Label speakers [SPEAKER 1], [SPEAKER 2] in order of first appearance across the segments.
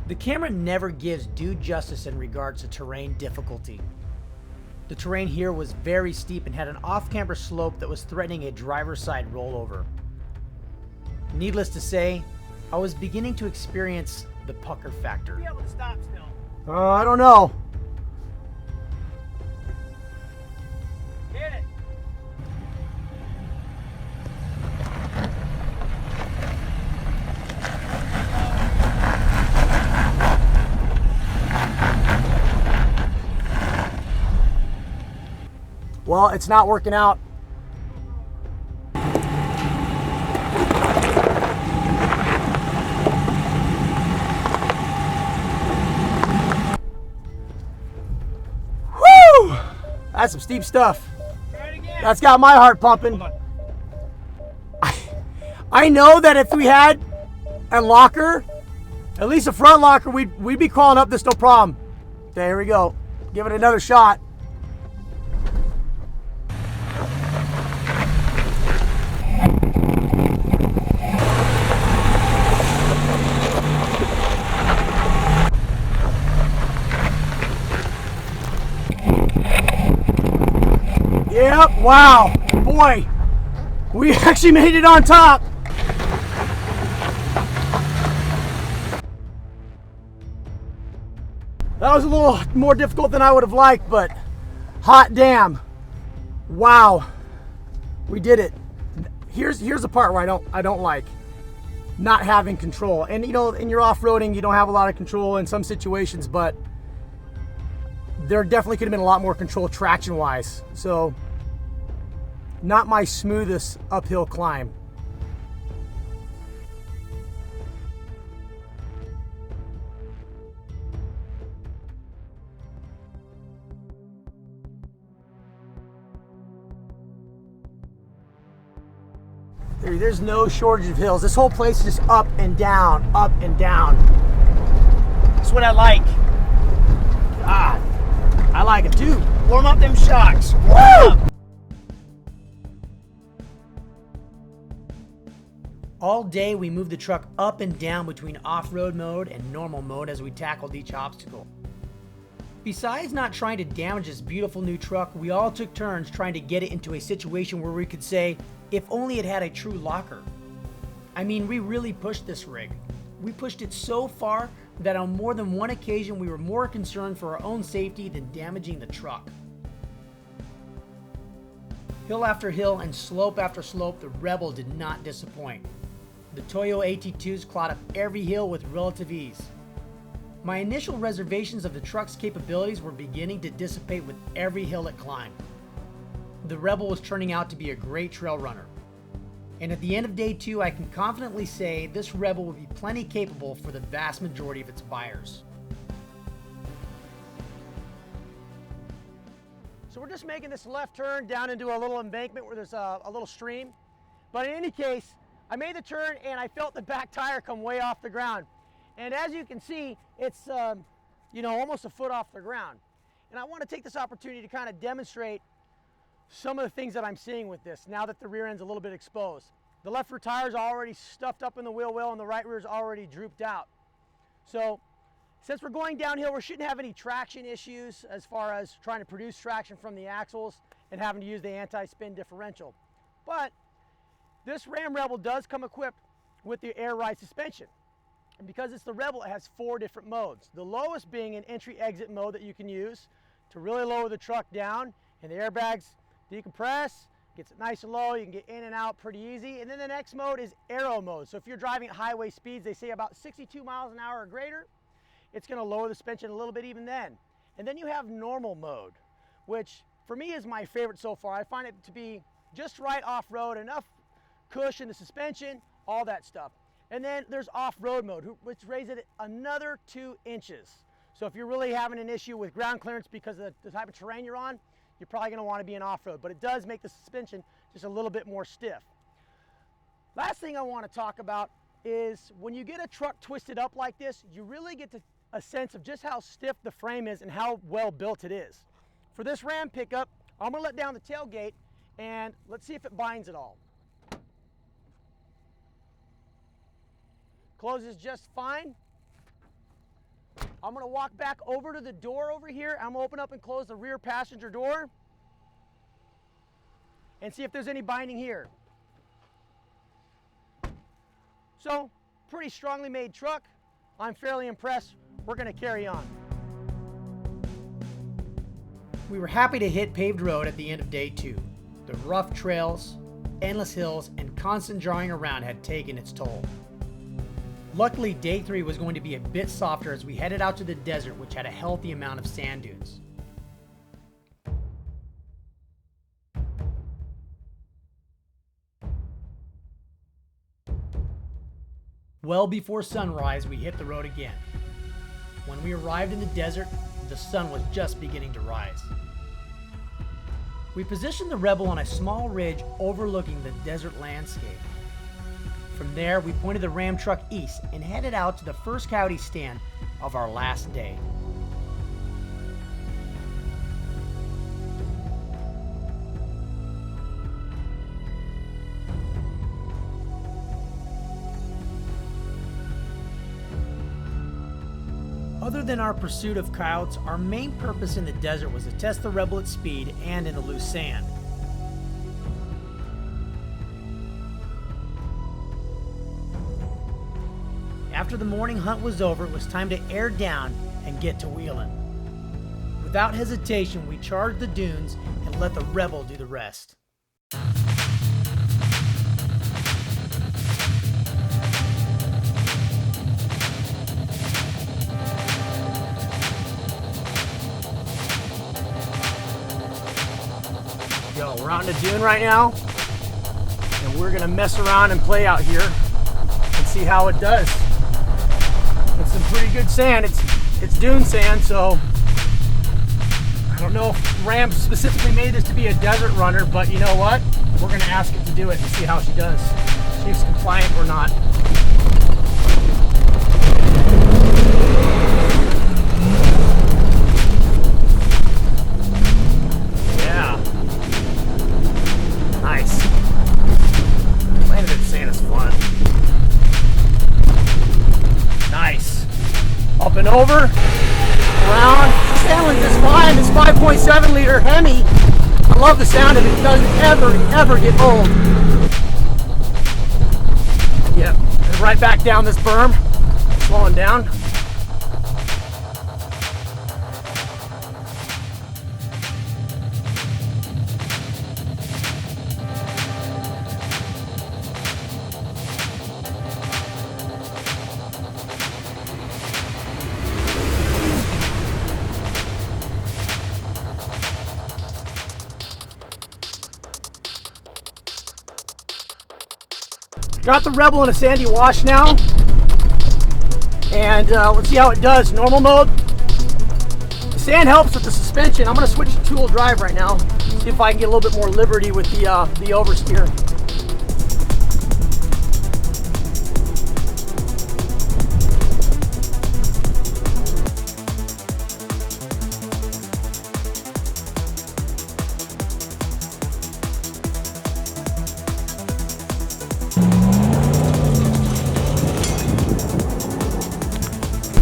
[SPEAKER 1] The camera never gives due justice in regards to terrain difficulty. The terrain here was very steep and had an off-camber slope that was threatening a driver's side rollover. Needless to say, I was beginning to experience the pucker factor.
[SPEAKER 2] Be able to stop still.
[SPEAKER 1] I don't know.
[SPEAKER 2] Hit it.
[SPEAKER 1] Well, it's not working out. Woo! That's some steep stuff.
[SPEAKER 2] Try it again.
[SPEAKER 1] That's got my heart pumping.
[SPEAKER 2] Hold on.
[SPEAKER 1] I know that if we had a locker, at least a front locker, we'd be crawling up this no problem. Okay, here we go. Give it another shot. Yep, wow, boy, we actually made it on top. That was a little more difficult than I would have liked, but hot damn. Wow. We did it. Here's the part where I don't like not having control. And you know, in your off-roading, you don't have a lot of control in some situations, but there definitely could have been a lot more control traction-wise. So, not my smoothest uphill climb. There's no shortage of hills. This whole place is just up and down, up and down. That's what I like. God, I like it too.
[SPEAKER 2] Warm up them shocks.
[SPEAKER 1] Woo! All day we moved the truck up and down between off-road mode and normal mode as we tackled each obstacle. Besides not trying to damage this beautiful new truck, we all took turns trying to get it into a situation where we could say, if only it had a true locker. I mean, we really pushed this rig. We pushed it so far that on more than one occasion we were more concerned for our own safety than damaging the truck. Hill after hill and slope after slope, the Rebel did not disappoint. The Toyo AT2s clawed up every hill with relative ease. My initial reservations of the truck's capabilities were beginning to dissipate with every hill it climbed. The Rebel was turning out to be a great trail runner. And at the end of day 2, I can confidently say this Rebel will be plenty capable for the vast majority of its buyers.
[SPEAKER 2] So we're just making this left turn down into a little embankment where there's a little stream. But in any case, I made the turn and I felt the back tire come way off the ground. And as you can see, it's almost a foot off the ground. And I want to take this opportunity to kind of demonstrate some of the things that I'm seeing with this now that the rear end's a little bit exposed. The left rear tire is already stuffed up in the wheel well and the right rear is already drooped out. So since we're going downhill, we shouldn't have any traction issues as far as trying to produce traction from the axles and having to use the anti-spin differential. But this Ram Rebel does come equipped with the air ride suspension. And because it's the Rebel, it has 4 different modes. The lowest being an entry-exit mode that you can use to really lower the truck down, and the airbags decompress, gets it nice and low, you can get in and out pretty easy. And then the next mode is aero mode. So if you're driving at highway speeds, they say about 62 miles an hour or greater, it's gonna lower the suspension a little bit even then. And then you have normal mode, which for me is my favorite so far. I find it to be just right off-road, enough cushion, the suspension, all that stuff. And then there's off-road mode, which raises it another 2 inches. So if you're really having an issue with ground clearance because of the type of terrain you're on, you're probably going to want to be in off-road, but it does make the suspension just a little bit more stiff. Last thing I want to talk about is when you get a truck twisted up like this, you really get a sense of just how stiff the frame is and how well built it is. For this Ram pickup, I'm going to let down the tailgate and let's see if it binds at all. Closes just fine. I'm gonna walk back over to the door over here. I'm gonna open up and close the rear passenger door and see if there's any binding here. So, pretty strongly made truck. I'm fairly impressed. We're gonna carry on.
[SPEAKER 1] We were happy to hit paved road at the end of day 2. The rough trails, endless hills, and constant drawing around had taken its toll. Luckily, day 3 was going to be a bit softer as we headed out to the desert, which had a healthy amount of sand dunes. Well before sunrise, we hit the road again. When we arrived in the desert, the sun was just beginning to rise. We positioned the Rebel on a small ridge overlooking the desert landscape. From there, we pointed the Ram truck east and headed out to the first coyote stand of our last day. Other than our pursuit of coyotes, our main purpose in the desert was to test the Rebel at speed and in the loose sand. After the morning hunt was over, it was time to air down and get to wheeling. Without hesitation, we charged the dunes and let the Rebel do the rest. Yo, we're out in the dune right now, and we're gonna mess around and play out here and see how it does. It's some pretty good sand. It's dune sand, so I don't know if Ram specifically made this to be a desert runner, but you know what? We're gonna ask it to do it and see how she does. See if she's compliant or not. Yeah. Nice. Landed in sand is fun. Nice. Up and over, around. She's handling this fine. This 5.7 liter Hemi. I love the sound of it. It doesn't ever get old. Yep. And right back down this berm. Slowing down. Got the Rebel in a sandy wash now, and let's see how it does. Normal mode. The sand helps with the suspension. I'm going to switch to two-wheel drive right now, see if I can get a little bit more liberty with the oversteer.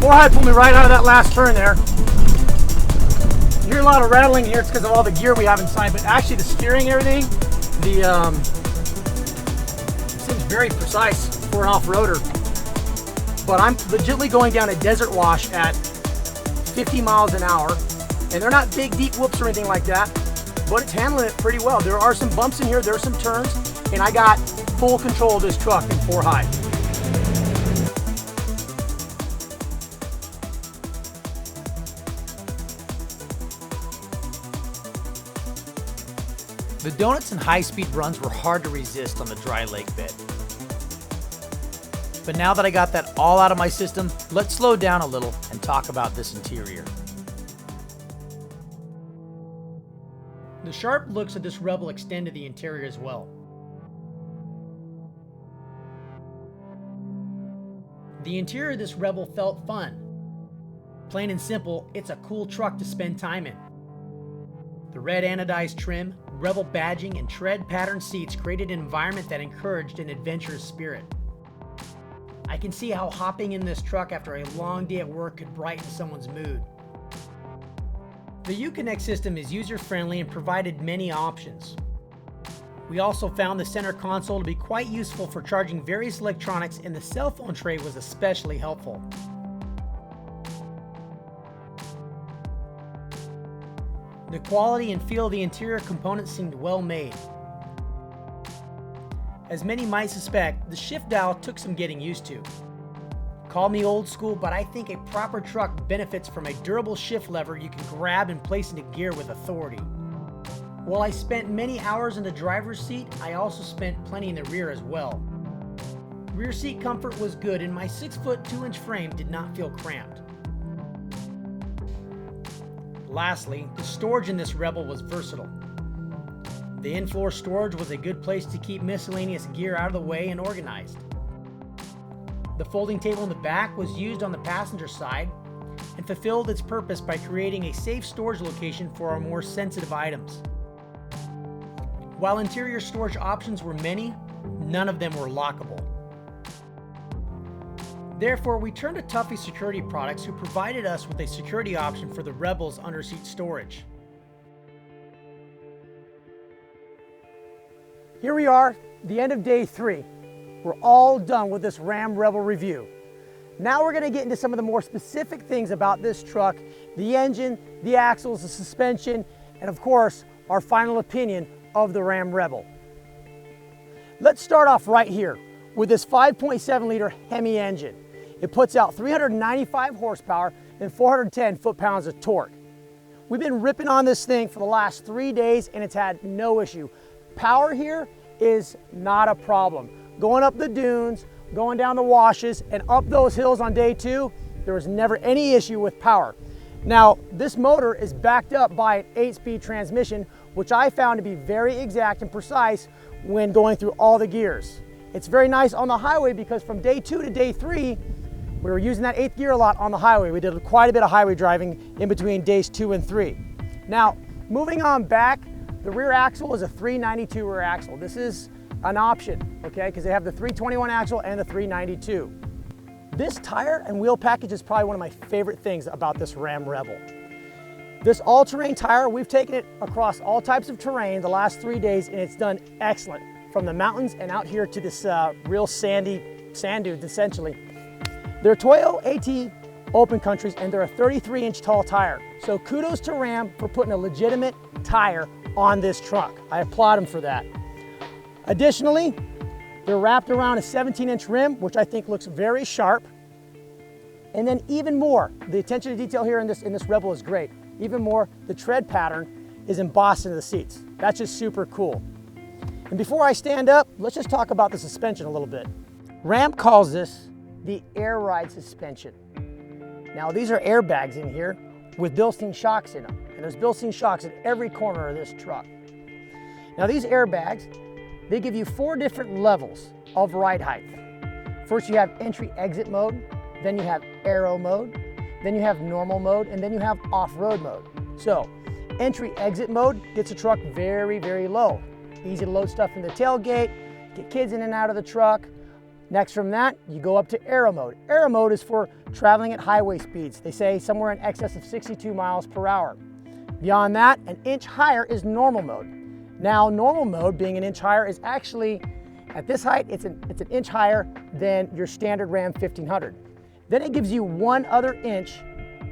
[SPEAKER 1] Forehead pulled me right out of that last turn there. You hear a lot of rattling here. It's because of all the gear we have inside, but actually the steering and everything, seems very precise for an off-roader. But I'm legitimately going down a desert wash at 50 miles an hour, and they're not big, deep whoops or anything like that, but it's handling it pretty well. There are some bumps in here, there are some turns, and I got full control of this truck in 4 high. The donuts and high-speed runs were hard to resist on the dry lake bed. But now that I got that all out of my system, let's slow down a little and talk about this interior. The sharp looks of this Rebel extend to the interior as well. The interior of this Rebel felt fun. Plain and simple, it's a cool truck to spend time in. The red anodized trim, Rebel badging, and tread pattern seats created an environment that encouraged an adventurous spirit. I can see how hopping in this truck after a long day at work could brighten someone's mood. The Uconnect system is user-friendly and provided many options. We also found the center console to be quite useful for charging various electronics, and the cell phone tray was especially helpful. The quality and feel of the interior components seemed well made. As many might suspect, the shift dial took some getting used to. Call me old school, but I think a proper truck benefits from a durable shift lever you can grab and place into gear with authority. While I spent many hours in the driver's seat, I also spent plenty in the rear as well. Rear seat comfort was good, and my 6-foot 2-inch frame did not feel cramped. Lastly, the storage in this Rebel was versatile. The in-floor storage was a good place to keep miscellaneous gear out of the way and organized. The folding table in the back was used on the passenger side and fulfilled its purpose by creating a safe storage location for our more sensitive items. While interior storage options were many, none of them were lockable. Therefore, we turned to Tuffy Security Products, who provided us with a security option for the Rebel's underseat storage.
[SPEAKER 2] Here we are, the end of day 3. We're all done with this Ram Rebel review. Now we're going to get into some of the more specific things about this truck, the engine, the axles, the suspension, and of course, our final opinion of the Ram Rebel. Let's start off right here with this 5.7 liter Hemi engine. It puts out 395 horsepower and 410 foot-pounds of torque. We've been ripping on this thing for the last 3 days and it's had no issue. Power here is not a problem. Going up the dunes, going down the washes, and up those hills on day 2, there was never any issue with power. Now, this motor is backed up by an 8-speed transmission, which I found to be very exact and precise when going through all the gears. It's very nice on the highway because from day 2 to day 3, we were using that 8th gear a lot on the highway. We did quite a bit of highway driving in between days 2 and 3. Now, moving on back, the rear axle is a 392 rear axle. This is an option, okay, because they have the 321 axle and the 392. This tire and wheel package is probably one of my favorite things about this Ram Rebel. This all-terrain tire, we've taken it across all types of terrain the last 3 days and it's done excellent. From the mountains and out here to this real sandy sand dunes, essentially. They're Toyo AT open countries and they're a 33-inch tall tire. So kudos to Ram for putting a legitimate tire on this truck. I applaud them for that. Additionally, they're wrapped around a 17-inch rim, which I think looks very sharp. And then even more, the attention to detail here in this Rebel is great. Even more, the tread pattern is embossed into the seats. That's just super cool. And before I stand up, let's just talk about the suspension a little bit. Ram calls this the Air Ride suspension. Now these are airbags in here with Bilstein shocks in them. And there's Bilstein shocks in every corner of this truck. Now these airbags, they give you 4 different levels of ride height. First you have entry-exit mode, then you have aero mode, then you have normal mode, and then you have off-road mode. So entry-exit mode gets the truck very, very low. Easy to load stuff in the tailgate, get kids in and out of the truck. Next from that, you go up to aero mode. Aero mode is for traveling at highway speeds. They say somewhere in excess of 62 miles per hour. Beyond that, an inch higher is normal mode. Now, normal mode, being an inch higher, is actually, at this height, it's an inch higher than your standard Ram 1500. Then it gives you 1 other inch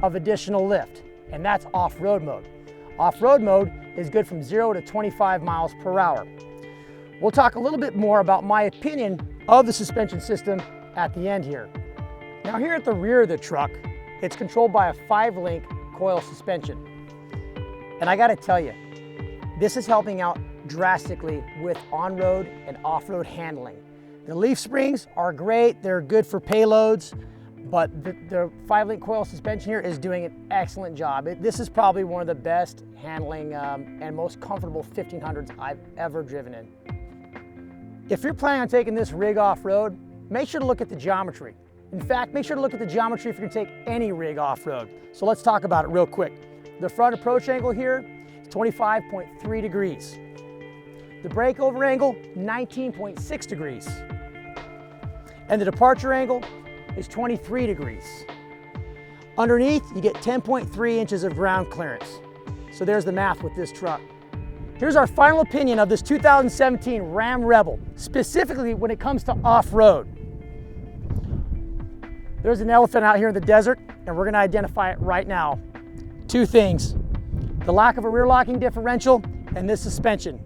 [SPEAKER 2] of additional lift, and that's off-road mode. Off-road mode is good from 0 to 25 miles per hour. We'll talk a little bit more about my opinion of the suspension system at the end here. Now here at the rear of the truck, it's controlled by a 5-link coil suspension. And I gotta tell you, this is helping out drastically with on-road and off-road handling. The leaf springs are great, they're good for payloads, but the 5-link coil suspension here is doing an excellent job. This is probably one of the best handling and most comfortable 1500s I've ever driven in. If you're planning on taking this rig off-road, make sure to look at the geometry. In fact, make sure to look at the geometry if you're gonna take any rig off-road. So let's talk about it real quick. The front approach angle here is 25.3 degrees. The breakover angle, 19.6 degrees. and the departure angle is 23 degrees. Underneath, you get 10.3 inches of ground clearance. So there's the math with this truck. Here's our final opinion of this 2017 Ram Rebel, specifically when it comes to off-road. There's an elephant out here in the desert, and we're gonna identify it right now. Two things, the lack of a rear locking differential and this suspension.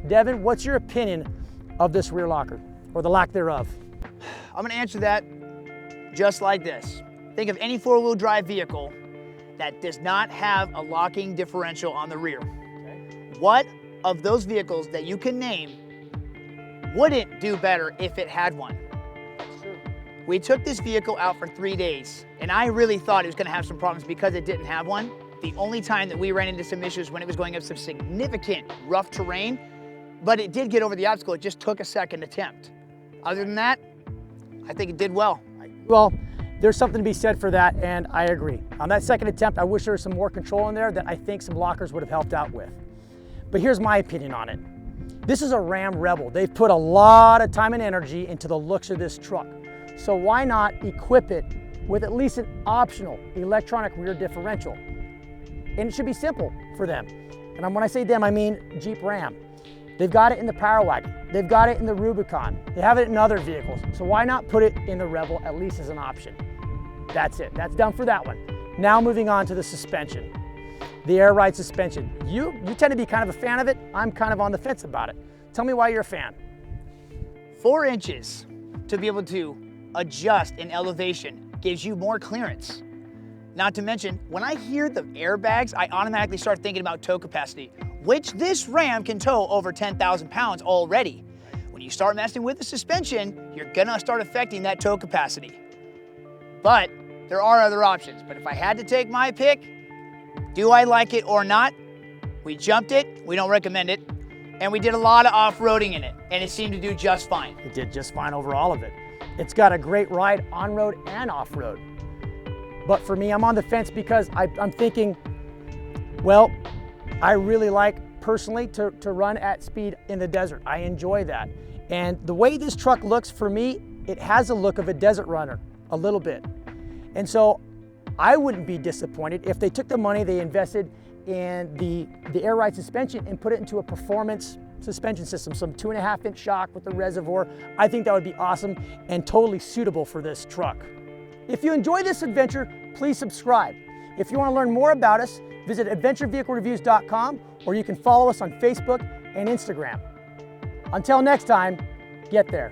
[SPEAKER 2] Devin, what's your opinion of this rear locker, or the lack thereof?
[SPEAKER 3] I'm gonna answer that just like this. Think of any four-wheel drive vehicle that does not have a locking differential on the rear. Okay. What of those vehicles that you can name wouldn't do better if it had one?
[SPEAKER 2] That's true.
[SPEAKER 3] We took this vehicle out for 3 days, and I really thought it was gonna have some problems because it didn't have one. The only time that we ran into some issues when it was going up some significant rough terrain, but it did get over the obstacle. It just took a second attempt. Other than that, I think it did well.
[SPEAKER 2] Well, there's something to be said for that, and I agree. On that second attempt, I wish there was some more control in there that I think some lockers would have helped out with. But here's my opinion on it. This is a Ram Rebel. They've put a lot of time and energy into the looks of this truck. So why not equip it with at least an optional electronic rear differential? And it should be simple for them. And when I say them, I mean Jeep Ram. They've got it in the Power Wagon. They've got it in the Rubicon. They have it in other vehicles. So why not put it in the Rebel at least as an option? That's it. That's done for that one. Now moving on to the suspension. The air ride suspension. You tend to be kind of a fan of it. I'm kind of on the fence about it. Tell me why you're a fan.
[SPEAKER 3] 4 inches to be able to adjust in elevation gives you more clearance. Not to mention, when I hear the airbags, I automatically start thinking about tow capacity, which this Ram can tow over 10,000 pounds already. When you start messing with the suspension, you're gonna start affecting that tow capacity. But there are other options. But if I had to take my pick, do I like it or not? We jumped it, we don't recommend it, and we did a lot of off-roading in it, and it seemed to do just fine.
[SPEAKER 2] It did just fine over all of it. It's got a great ride on-road and off-road. But for me, I'm on the fence because I'm thinking, well, I really like personally to run at speed in the desert. I enjoy that. And the way this truck looks for me, it has a look of a desert runner, a little bit. And so I wouldn't be disappointed if they took the money they invested in the air ride suspension and put it into a performance suspension system, some 2.5-inch shock with the reservoir. I think that would be awesome and totally suitable for this truck. If you enjoy this adventure, please subscribe. If you want to learn more about us, visit adventurevehiclereviews.com, or you can follow us on Facebook and Instagram. Until next time, get there.